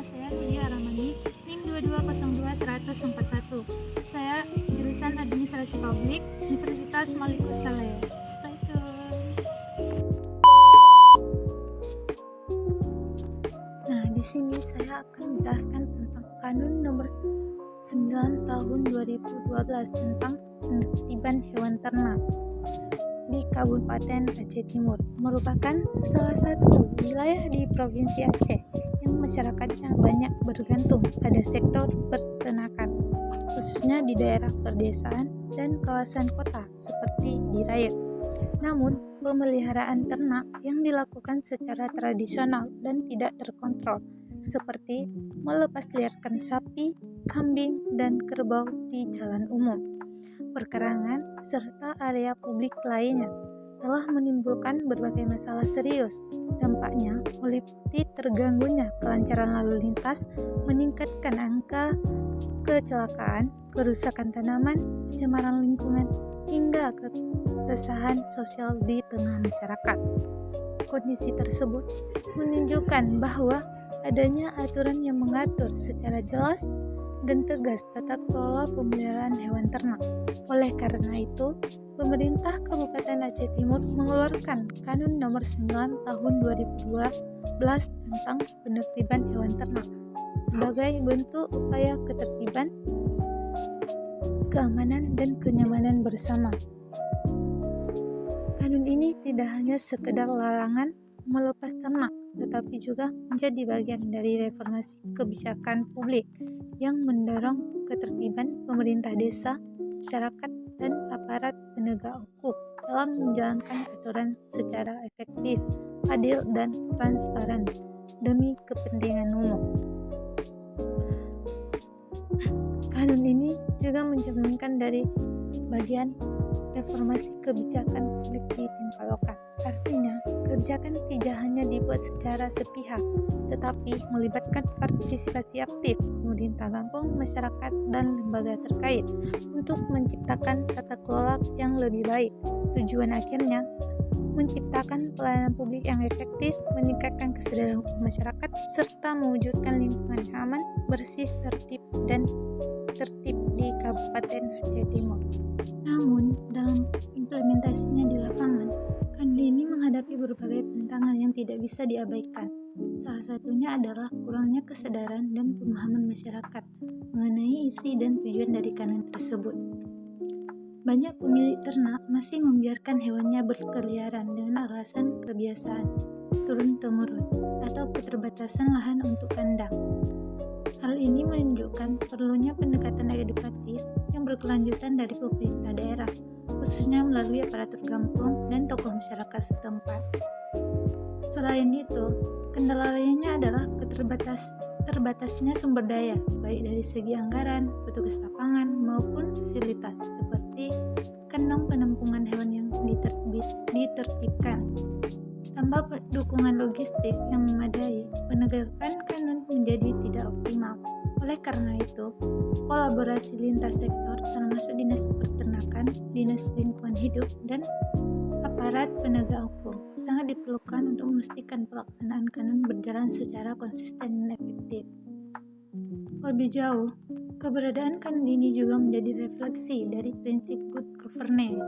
saya Yulia Ramani, NIM 2202-141. Saya jurusan Administrasi Publik, Universitas Malikus Saleh. Stay tune. Nah, di sini saya akan menjelaskan tentang Kanun Nomor 9 Tahun 2012 tentang penertiban hewan ternak di Kabupaten Aceh Timur, merupakan salah satu wilayah di Provinsi Aceh yang masyarakatnya banyak bergantung pada sektor peternakan, khususnya di daerah perdesaan dan kawasan kota seperti di Rayet. Namun, pemeliharaan ternak yang dilakukan secara tradisional dan tidak terkontrol, seperti melepasliarkan sapi, kambing, dan kerbau di jalan umum, perkerangan, serta area publik lainnya, telah menimbulkan berbagai masalah serius. Dampaknya meliputi terganggunya kelancaran lalu lintas, meningkatkan angka kecelakaan, kerusakan tanaman, pencemaran lingkungan, hingga keresahan sosial di tengah masyarakat. Kondisi tersebut menunjukkan bahwa adanya aturan yang mengatur secara jelas dan tegas tata kelola pemeliharaan hewan ternak. Oleh karena itu, pemerintah Kabupaten Aceh Timur mengeluarkan Kanun Nomor 9 Tahun 2012 tentang penertiban hewan ternak sebagai bentuk upaya ketertiban, keamanan, dan kenyamanan bersama. Kanun ini tidak hanya sekedar larangan melepas ternak, tetapi juga menjadi bagian dari reformasi kebijakan publik yang mendorong ketertiban pemerintah desa, masyarakat, dan aparat penegak hukum dalam menjalankan aturan secara efektif, adil, dan transparan demi kepentingan umum. Kanun ini juga mencerminkan dari bagian reformasi kebijakan publik di tingkat lokal. Artinya, kebijakan tidak hanya dibuat secara sepihak, tetapi melibatkan partisipasi aktif pemerintah kampung, masyarakat, dan lembaga terkait untuk menciptakan tata kelola yang lebih baik. Tujuan akhirnya menciptakan pelayanan publik yang efektif, meningkatkan kesadaran hukum masyarakat, serta mewujudkan lingkungan aman, bersih, tertib di Kabupaten Aceh Timur. Namun, dalam implementasinya di lapangan, Kanun ini menghadapi berbagai tantangan yang tidak bisa diabaikan. Salah satunya adalah kurangnya kesadaran dan pemahaman masyarakat mengenai isi dan tujuan dari kanun tersebut. Banyak pemilik ternak masih membiarkan hewannya berkeliaran dengan alasan kebiasaan, turun-temurun, atau keterbatasan lahan untuk kandang. Hal ini menunjukkan perlunya pendekatan edukatif yang berkelanjutan dari pemerintah daerah, khususnya melalui aparatur kampung dan tokoh masyarakat setempat. Selain itu, kendala lainnya adalah terbatasnya sumber daya, baik dari segi anggaran, petugas lapangan, maupun fasilitas, seperti kandang penampungan hewan yang ditertibkan. Tanpa dukungan logistik yang memadai, penegakan kanun menjadi tidak optimal. Oleh karena itu, kolaborasi lintas sektor termasuk Dinas Peternakan, Dinas Lingkungan Hidup, dan aparat penegak hukum sangat diperlukan untuk memastikan pelaksanaan kanun berjalan secara konsisten dan efektif. Lebih jauh, keberadaan kanun ini juga menjadi refleksi dari prinsip good governance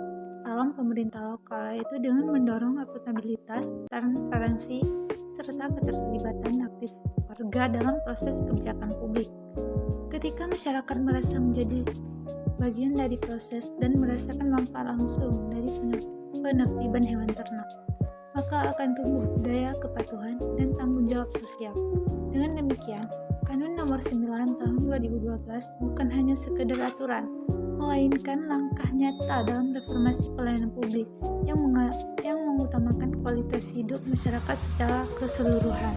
dalam pemerintah lokal, yaitu dengan mendorong akuntabilitas, transparansi, serta keterlibatan aktif warga dalam proses kebijakan publik. Ketika masyarakat merasa menjadi bagian dari proses dan merasakan manfaat langsung dari penertiban hewan ternak, maka akan tumbuh budaya kepatuhan dan tanggung jawab sosial. Dengan demikian, Kanun Nomor 9 Tahun 2012 bukan hanya sekedar aturan, melainkan langkah nyata dalam reformasi pelayanan publik yang mengutamakan kualitas hidup masyarakat secara keseluruhan.